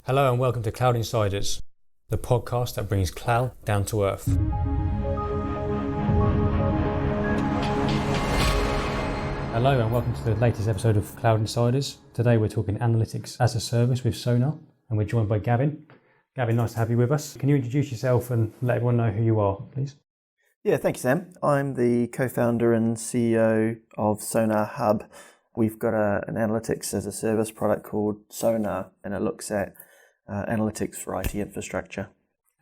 Hello and welcome to Cloud Insiders, the podcast that brings cloud down to earth. Hello and welcome to the latest episode of Cloud Insiders. Today we're talking analytics as a service with Sonar, and we're joined by Gavin. Gavin, nice to have you with us. Can you introduce yourself and let everyone know who you are, please? Yeah, thank you, Sam. I'm the co-founder and CEO of SonarHub. We've got an analytics as a service product called Sonar, and it looks at analytics for IT infrastructure.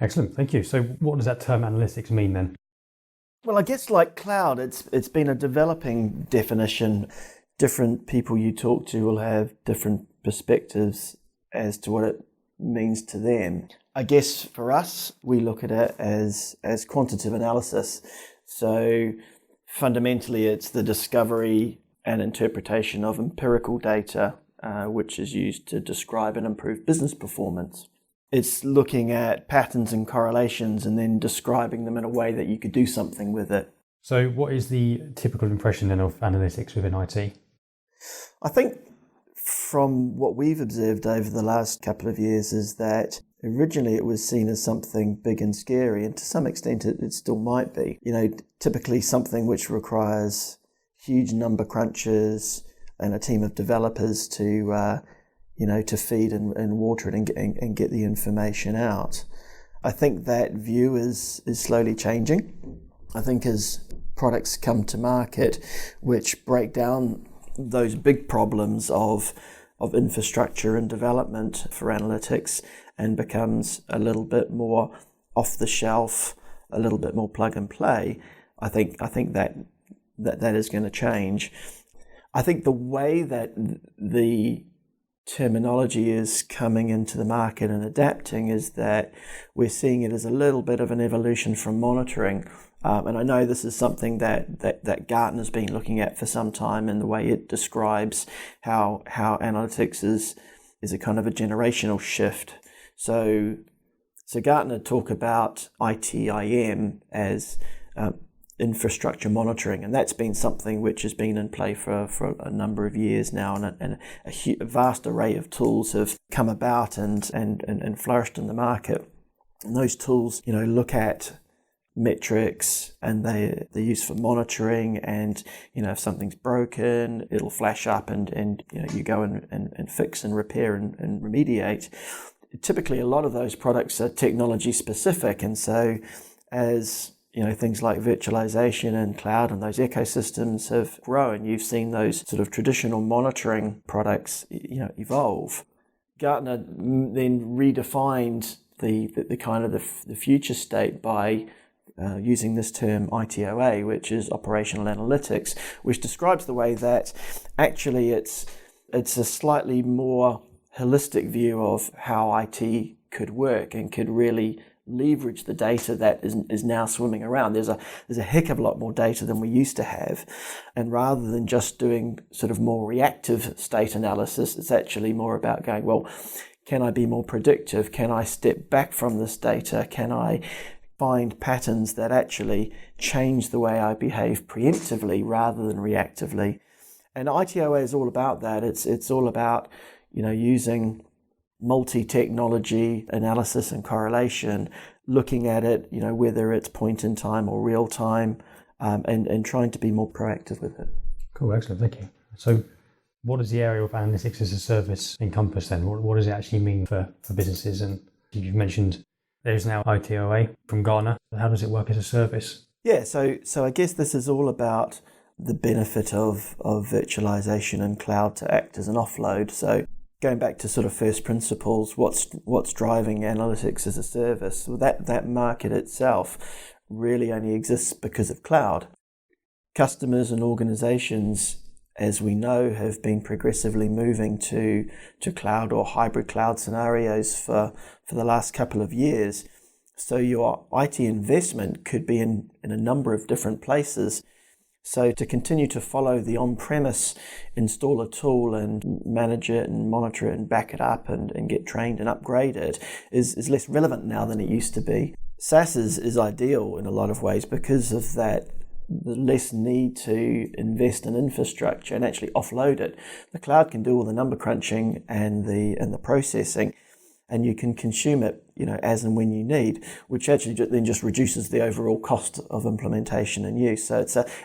Excellent, thank you. So what does that term analytics mean then? Well, I guess like cloud, it's been a developing definition. Different people you talk to will have different perspectives as to what it means to them. I guess for us, we look at it as quantitative analysis. So fundamentally, it's the discovery and interpretation of empirical data, which is used to describe and improve business performance. It's looking at patterns and correlations and then describing them in a way that you could do something with it. So what is the typical impression then of analytics within IT? I think from what we've observed over the last couple of years is that originally it was seen as something big and scary, and to some extent it still might be. Typically something which requires huge number crunches and a team of developers to feed and water it and get the information out. I think that view is slowly changing. I think as products come to market which break down those big problems of infrastructure and development for analytics and becomes a little bit more off the shelf, a little bit more plug and play, I think that is going to change. I think the way that the terminology is coming into the market and adapting is that we're seeing it as a little bit of an evolution from monitoring. And I know this is something that Gartner's been looking at for some time, in the way it describes how analytics is a kind of a generational shift. So Gartner talk about ITIM as infrastructure monitoring, and that's been something which has been in play for a number of years now, and a vast array of tools have come about and flourished in the market. And those tools, look at metrics, and they're used for monitoring, and if something's broken, it'll flash up and you go and fix and repair and remediate. Typically a lot of those products are technology specific, and so as things like virtualization and cloud and those ecosystems have grown, you've seen those sort of traditional monitoring products evolve. Gartner then redefined the kind of the future state by using this term ITOA, which is operational analytics, which describes the way that actually it's a slightly more holistic view of how IT could work and could really leverage the data that is now swimming around. There's a heck of a lot more data than we used to have, and rather than just doing sort of more reactive state analysis, it's actually more about going, well, can I be more predictive? Can I step back from this data? Can I find patterns that actually change the way I behave preemptively rather than reactively? And ITOA is all about that. It's all about using multi-technology analysis and correlation, looking at it, whether it's point in time or real time, and trying to be more proactive with it. Cool, excellent, thank you. So what does the area of analytics as a service encompass then? What does it actually mean for businesses? And you've mentioned there's now ITOA from Gartner. How does it work as a service? Yeah, so I guess this is all about the benefit of virtualization and cloud to act as an offload. So going back to sort of first principles, what's driving analytics as a service? Well, that market itself really only exists because of cloud. Customers and organizations, as we know, have been progressively moving to cloud or hybrid cloud scenarios for the last couple of years. So your IT investment could be in a number of different places. So to continue to follow the on-premise, install a tool and manage it and monitor it and back it up and get trained and upgrade it is less relevant now than it used to be. SaaS is ideal in a lot of ways because of that, the less need to invest in infrastructure and actually offload it. The cloud can do all the number crunching and the processing. and you can consume it, as and when you need, which actually then just reduces the overall cost of implementation and use. So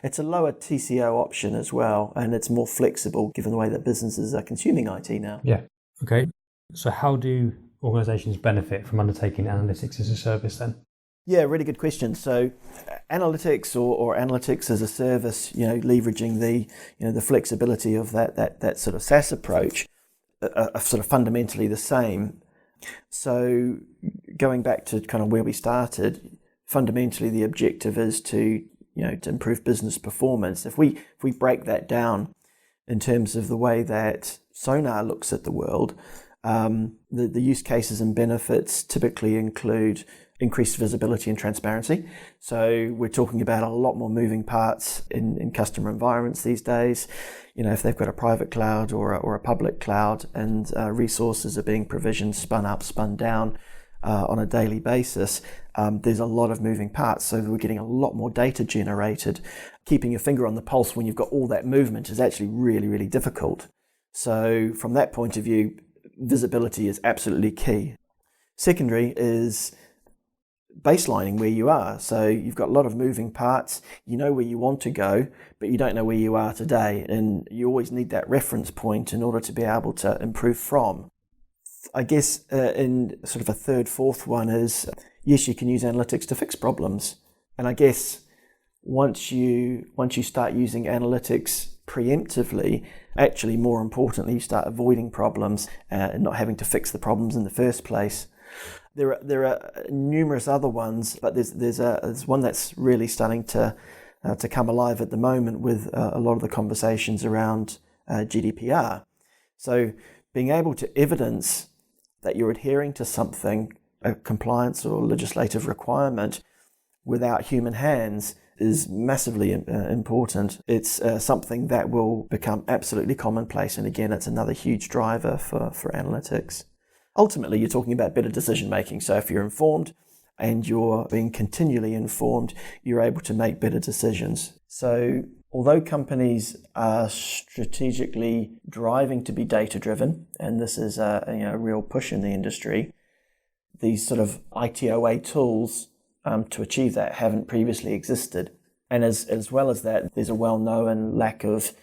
it's a lower TCO option as well, and it's more flexible given the way that businesses are consuming IT now. Yeah. Okay. So how do organizations benefit from undertaking analytics as a service then? Yeah, really good question. So analytics or analytics as a service, leveraging the flexibility of that sort of SaaS approach are sort of fundamentally the same. So going back to kind of where we started, fundamentally the objective is to improve business performance. If we break that down in terms of the way that Sonar looks at the world, the use cases and benefits typically include increased visibility and transparency. So we're talking about a lot more moving parts in customer environments these days. If they've got a private cloud or a public cloud, and resources are being provisioned, spun up, spun down on a daily basis, there's a lot of moving parts. So we're getting a lot more data generated. Keeping your finger on the pulse when you've got all that movement is actually really, really difficult. So from that point of view, visibility is absolutely key. Secondary is baselining where you are. So you've got a lot of moving parts. You know where you want to go, but you don't know where you are today. And you always need that reference point in order to be able to improve from. I guess in sort of a third, fourth one is, yes, you can use analytics to fix problems. And I guess once you start using analytics preemptively, actually more importantly, you start avoiding problems and not having to fix the problems in the first place. There are numerous other ones, but there's one that's really starting to come alive at the moment with a lot of the conversations around GDPR. So being able to evidence that you're adhering to something, a compliance or legislative requirement, without human hands is massively important. It's something that will become absolutely commonplace, and again, it's another huge driver for analytics. Ultimately, you're talking about better decision making. So if you're informed and you're being continually informed, you're able to make better decisions. So although companies are strategically driving to be data driven, and this is a real push in the industry, these sort of ITOA tools to achieve that haven't previously existed. And as well as that, there's a well-known lack of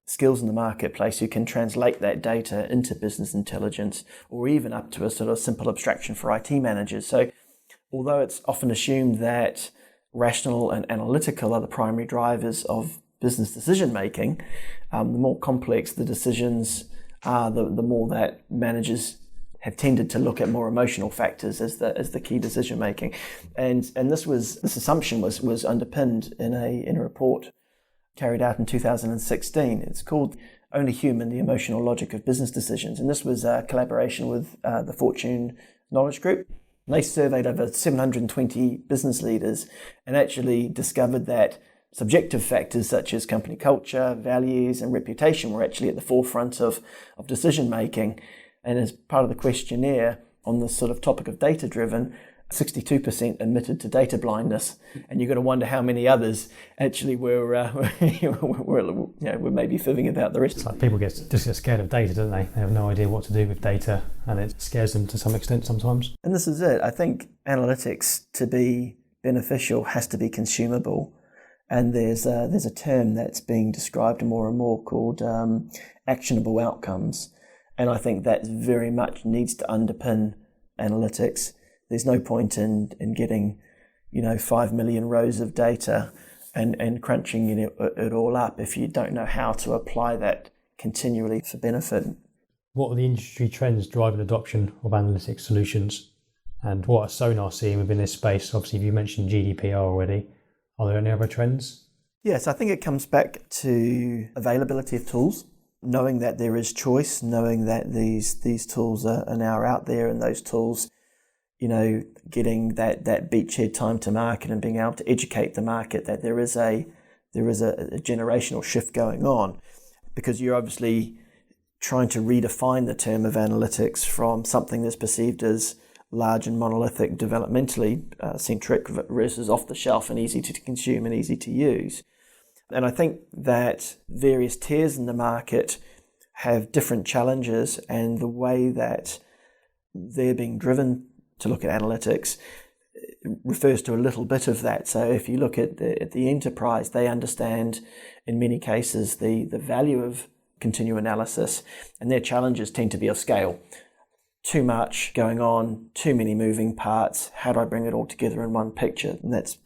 skills in the marketplace who can translate that data into business intelligence, or even up to a sort of simple abstraction for IT managers. So although it's often assumed that rational and analytical are the primary drivers of business decision making, the more complex the decisions are, the more that managers have tended to look at more emotional factors as the key decision making. And this assumption was underpinned in a report carried out in 2016. It's called Only Human, the Emotional Logic of Business Decisions. And this was a collaboration with the Fortune Knowledge Group. And they surveyed over 720 business leaders and actually discovered that subjective factors such as company culture, values, and reputation were actually at the forefront of decision making. And as part of the questionnaire on this sort of topic of data-driven, 62% admitted to data blindness, and you've got to wonder how many others actually were maybe fibbing about the rest. It's like people just get scared of data, don't they? They have no idea what to do with data, and it scares them to some extent sometimes. And this is it. I think analytics, to be beneficial, has to be consumable. And there's a term that's being described more and more called actionable outcomes. And I think that very much needs to underpin analytics. There's no point in getting, 5 million rows of data and crunching it all up if you don't know how to apply that continually for benefit. What are the industry trends driving adoption of analytics solutions? And what are Sonar seeing within this space? Obviously, you mentioned GDPR already. Are there any other trends? Yes, I think it comes back to availability of tools, knowing that there is choice, knowing that these tools are now out there, and those tools, getting that beachhead time to market and being able to educate the market that there is a generational shift going on, because you're obviously trying to redefine the term of analytics from something that's perceived as large and monolithic, developmentally centric, versus off the shelf and easy to consume and easy to use. And I think that various tiers in the market have different challenges, and the way that they're being driven to look at analytics refers to a little bit of that. So if you look at the enterprise, they understand in many cases the value of continuous analysis, and their challenges tend to be of scale. Too much going on, too many moving parts. How do I bring it all together in one picture? And that's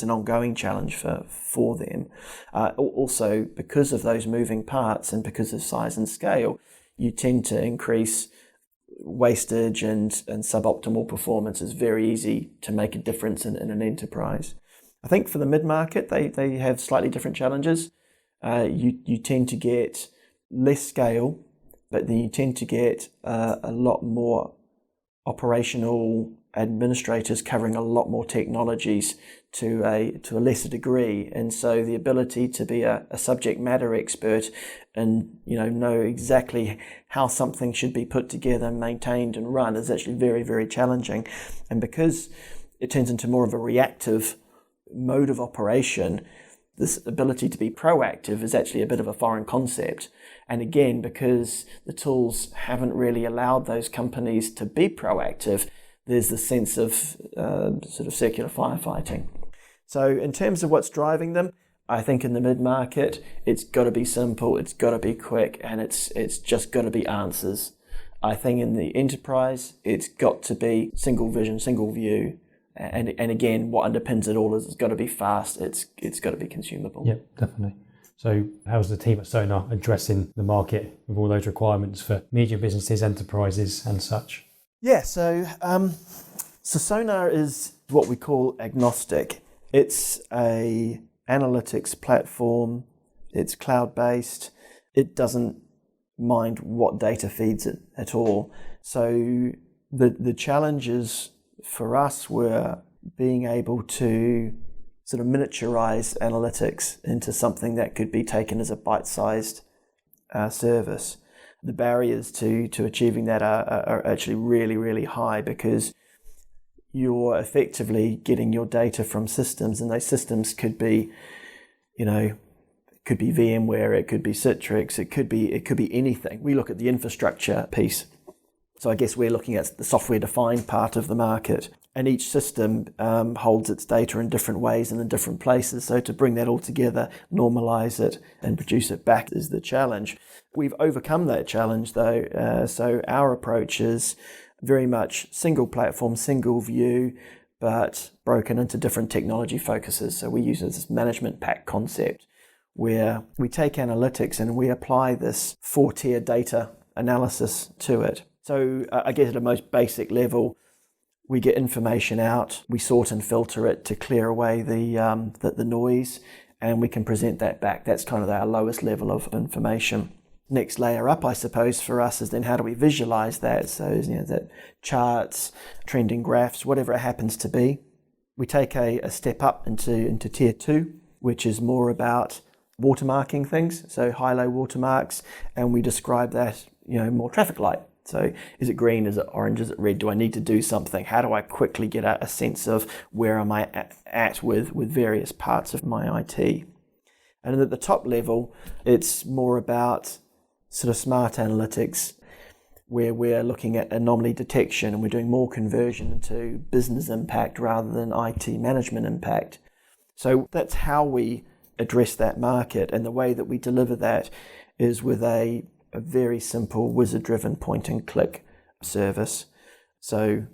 an ongoing challenge for them. Also, because of those moving parts and because of size and scale, you tend to increase wastage and suboptimal performance. Is very easy to make a difference in an enterprise. I think for the mid-market, they have slightly different challenges. You tend to get less scale, but then you tend to get a lot more operational administrators covering a lot more technologies to a lesser degree, and so the ability to be a subject matter expert and know exactly how something should be put together, maintained and run is actually very, very challenging. And because it turns into more of a reactive mode of operation, this ability to be proactive is actually a bit of a foreign concept. And again, because the tools haven't really allowed those companies to be proactive, there's the sense of sort of circular firefighting. So in terms of what's driving them, I think in the mid-market, it's got to be simple, it's got to be quick, and it's just got to be answers. I think in the enterprise, it's got to be single vision, single view. And again, what underpins it all is it's got to be fast, it's got to be consumable. Yeah, definitely. So how's the team at Sonar addressing the market with all those requirements for medium businesses, enterprises and such? Yeah, so Sonar is what we call agnostic. It's a analytics platform. It's cloud-based. It doesn't mind what data feeds it at all. So the challenges for us were being able to sort of miniaturize analytics into something that could be taken as a bite-sized service. The barriers to achieving that are actually really, really high, because you're effectively getting your data from systems, and those systems could be, it could be VMware, it could be Citrix, it could be anything. We look at the infrastructure piece. So I guess we're looking at the software-defined part of the market, and each system holds its data in different ways and in different places. So to bring that all together, normalize it, and produce it back is the challenge. We've overcome that challenge, though. So our approach is very much single platform, single view, but broken into different technology focuses. So we use this management pack concept, where we take analytics and we apply this 4-tier data analysis to it. So I guess at a most basic level, we get information out, we sort and filter it to clear away the noise, and we can present that back. That's kind of our lowest level of information. Next layer up, I suppose, for us is then how do we visualize that? So that charts, trending graphs, whatever it happens to be. We take a step up into tier 2, which is more about watermarking things, so high-low watermarks, and we describe that more traffic light. So is it green, is it orange, is it red? Do I need to do something? How do I quickly get a sense of where am I at with various parts of my IT? And then at the top level, it's more about sort of smart analytics, where we're looking at anomaly detection and we're doing more conversion into business impact rather than IT management impact. So that's how we address that market, and the way that we deliver that is with a very simple wizard-driven point-and-click service. So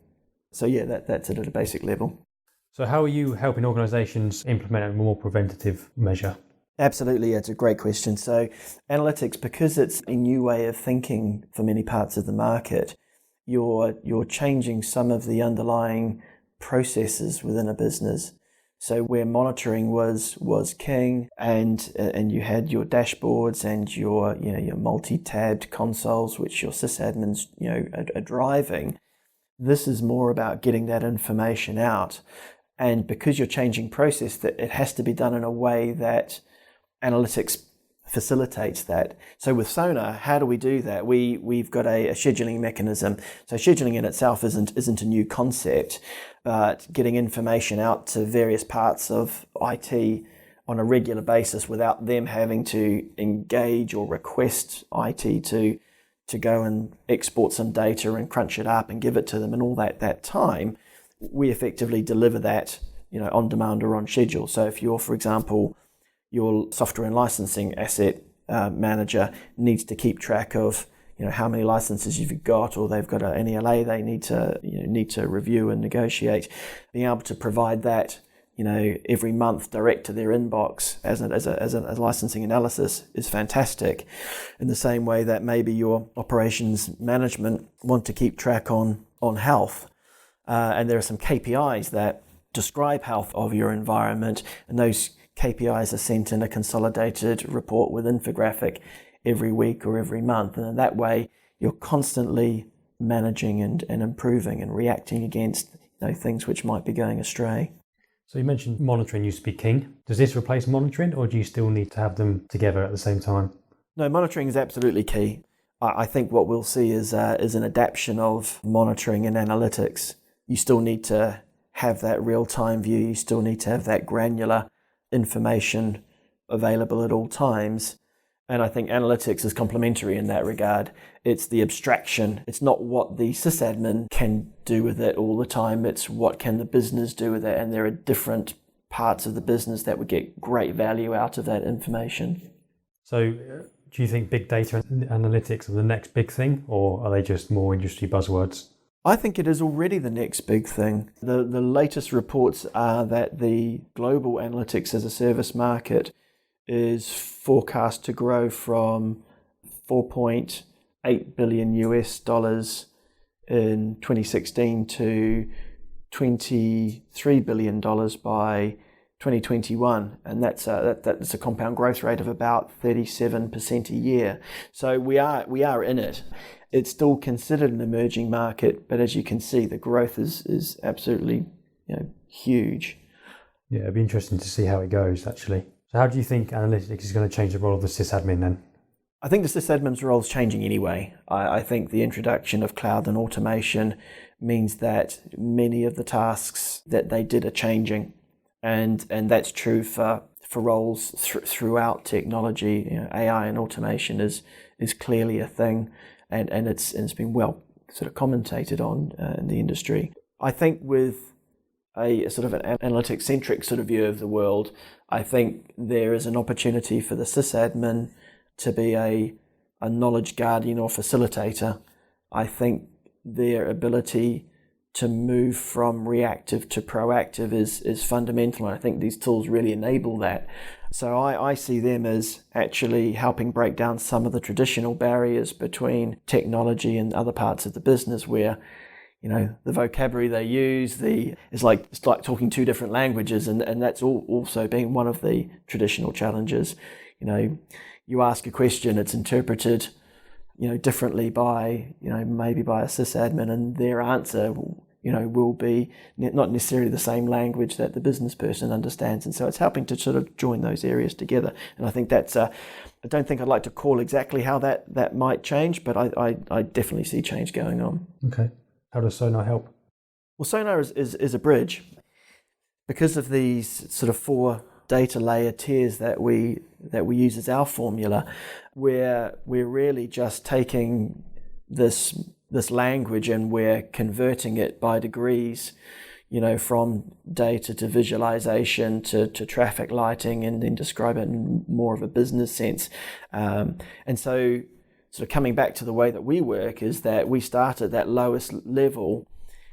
yeah, that's it at a basic level. So how are you helping organisations implement a more preventative measure? Absolutely, it's a great question. So analytics, because it's a new way of thinking for many parts of the market, you're changing some of the underlying processes within a business. So where monitoring was king, and you had your dashboards and your multi-tabbed consoles, which your sys-admins are driving. This is more about getting that information out, and because you're changing process, that it has to be done in a way that analytics facilitates that. So with Sonar, how do we do that? We've got a scheduling mechanism. So scheduling in itself isn't a new concept, but getting information out to various parts of IT on a regular basis without them having to engage or request IT to to go and export some data and crunch it up and give it to them and all that time, we effectively deliver that, on demand or on schedule. So if you're, for example, your software and licensing asset manager needs to keep track of how many licenses you've got, or they've got an ELA they need to review and negotiate, being able to provide that every month direct to their inbox as a licensing analysis is fantastic. In the same way that maybe your operations management want to keep track on health, and there are some KPIs that describe health of your environment, and those KPIs are sent in a consolidated report with infographic every week or every month. And in that way, you're constantly managing and improving and reacting against things which might be going astray. So you mentioned monitoring used to be king. Does this replace monitoring, or do you still need to have them together at the same time? No, monitoring is absolutely key. I think what we'll see is an adaptation of monitoring and analytics. You still need to have that real-time view. You still need to have that granular information available at all times. And I think analytics is complementary in that regard. It's the abstraction. It's not what the sys-admin can do with it all the time. It's what can the business do with it. And there are different parts of the business that would get great value out of that information. So do you think big data analytics are the next big thing, or are they just more industry buzzwords? I think it is already the next big thing. The latest reports are that the global analytics as a service market is forecast to grow from $4.8 billion in 2016 to $23 billion by 2021, and that's a compound growth rate of about 37% a year. So we are in it. It's still considered an emerging market, but as you can see, the growth is absolutely huge. Yeah, it'd be interesting to see how it goes, actually. So how do you think analytics is going to change the role of the sysadmin then? I think the sysadmin's role is changing anyway. I think the introduction of cloud and automation means that many of the tasks that they did are changing, and that's true for roles throughout technology. AI and automation is clearly a thing, and it's been well sort of commentated on in the industry. I think with a sort of an analytics-centric sort of view of the world, I think there is an opportunity for the sysadmin to be a knowledge guardian or facilitator. I think their ability to move from reactive to proactive is fundamental, and I think these tools really enable that. So I see them as actually helping break down some of the traditional barriers between technology and other parts of the business where the vocabulary they use, it's like talking two different languages, and that's also being one of the traditional challenges. You ask a question, it's interpreted, differently by, maybe by a sysadmin, and their answer, will be not necessarily the same language that the business person understands. And so it's helping to sort of join those areas together. And I think that's, I don't think I'd like to call exactly how that might change, but I definitely see change going on. Okay. How does Sonar help? Well, Sonar is a bridge. Because of these sort of 4 data layer tiers that we use as our formula, we're really just taking this language and we're converting it by degrees, from data to visualization to traffic lighting, and then describe it in more of a business sense. And so sort of coming back to the way that we work is that we start at that lowest level.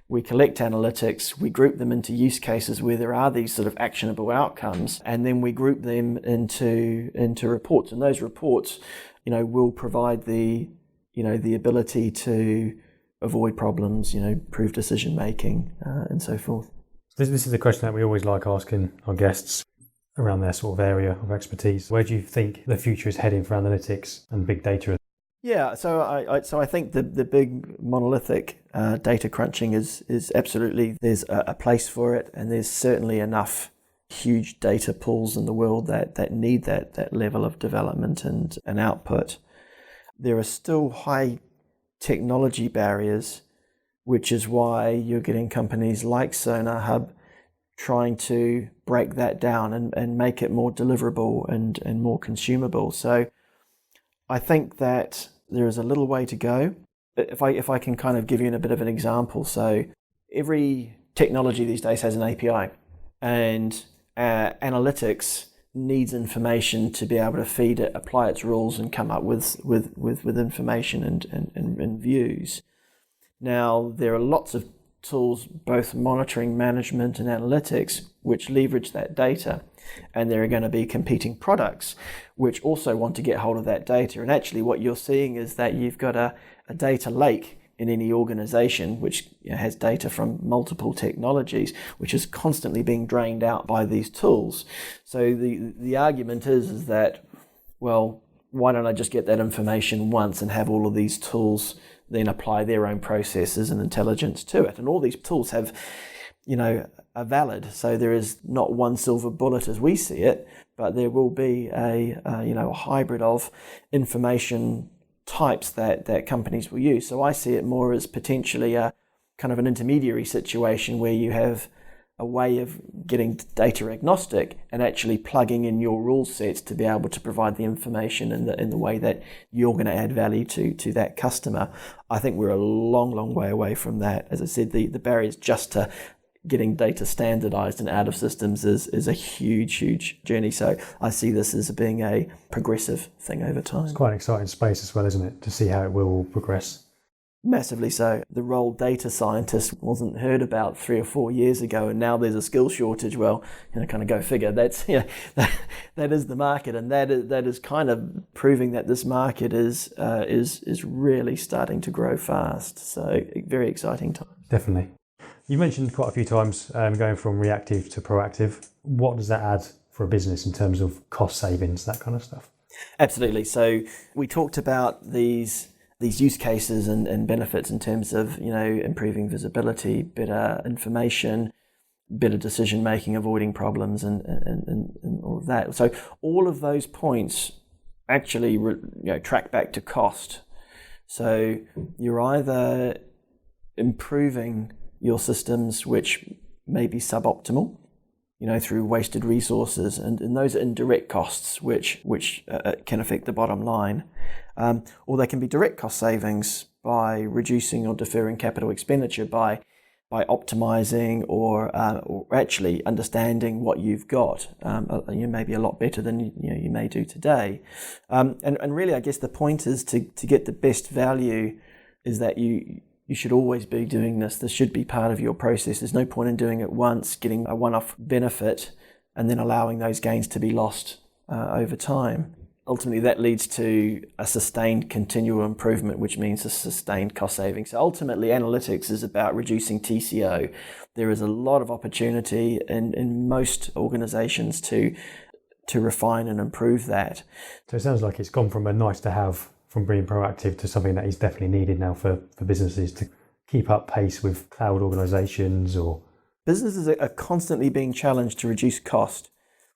We collect analytics, we group them into use cases where there are these sort of actionable outcomes, and then we group them into reports. And those reports, will provide the ability to avoid problems, improve decision making, and so forth. This is the question that we always like asking our guests around their sort of area of expertise. Where do you think the future is heading for analytics and big data? Yeah, so I think the big monolithic data crunching is absolutely, there's a place for it, and there's certainly enough huge data pools in the world that need that level of development and output. There are still high technology barriers, which is why you're getting companies like SonarHub trying to break that down and make it more deliverable and more consumable. So I think that there is a little way to go. If I can kind of give you a bit of an example, so every technology these days has an API, and analytics needs information to be able to feed it, apply its rules, and come up with information and views. Now, there are lots of tools, both monitoring, management, and analytics, which leverage that data. And there are going to be competing products which also want to get hold of that data. And actually what you're seeing is that you've got a data lake in any organization which has data from multiple technologies, which is constantly being drained out by these tools. So the argument is that, well, why don't I just get that information once and have all of these tools then apply their own processes and intelligence to it? And all these tools have, are valid. So there is not one silver bullet as we see it, but there will be a hybrid of information types that companies will use. So I see it more as potentially a kind of an intermediary situation where you have a way of getting data agnostic and actually plugging in your rule sets to be able to provide the information in the way that you're going to add value to that customer. I think we're a long way away from that. As I said, the barriers just to getting data standardized and out of systems is a huge journey. So I see this as being a progressive thing over time. It's quite an exciting space as well, isn't it, to see how it will progress? Massively so. The role data scientist wasn't heard about 3 or 4 years ago, and now there's a skill shortage. Well, kind of go figure. That's that is the market, and that is kind of proving that this market is really starting to grow fast. So very exciting time. Definitely. You mentioned quite a few times going from reactive to proactive. What does that add for a business in terms of cost savings, that kind of stuff? Absolutely. So we talked about these use cases and benefits in terms of improving visibility, better information, better decision making, avoiding problems, and all of that. So all of those points actually track back to cost. So you're either improving your systems which may be suboptimal, through wasted resources, and those are indirect costs which can affect the bottom line. Or they can be direct cost savings by reducing or deferring capital expenditure, by optimizing or actually understanding what you've got, maybe a lot better than you may do today. And really, I guess the point is to get the best value is that you should always be doing this. This should be part of your process. There's no point in doing it once, getting a one-off benefit, and then allowing those gains to be lost over time. Ultimately, that leads to a sustained continual improvement, which means a sustained cost saving. So ultimately, analytics is about reducing TCO. There is a lot of opportunity in most organizations to refine and improve that. So it sounds like it's gone from a nice to have, from being proactive, to something that is definitely needed now for businesses to keep up pace with cloud organizations. Or businesses are constantly being challenged to reduce cost.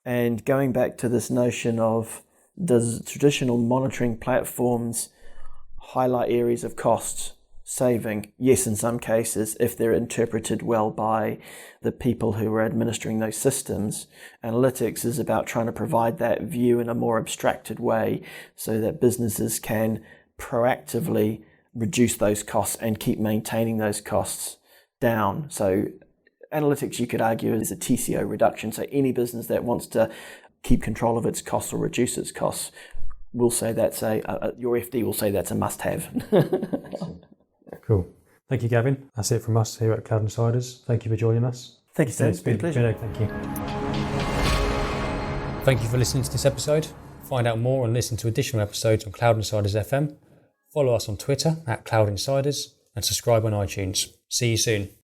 And going back to this notion of, does traditional monitoring platforms highlight areas of cost saving? Yes, in some cases, if they're interpreted well by the people who are administering those systems. Analytics is about trying to provide that view in a more abstracted way so that businesses can proactively reduce those costs and keep maintaining those costs down. So analytics, you could argue, is a TCO reduction. So any business that wants to keep control of its costs or reduce its costs will say that's your FD will say that's a must-have. Cool. Thank you, Gavin. That's it from us here at Cloud Insiders. Thank you for joining us. Thank you, Sam. It's been a pleasure. Thank you. Thank you for listening to this episode. Find out more and listen to additional episodes on Cloud Insiders FM. Follow us on Twitter at Cloud Insiders and subscribe on iTunes. See you soon.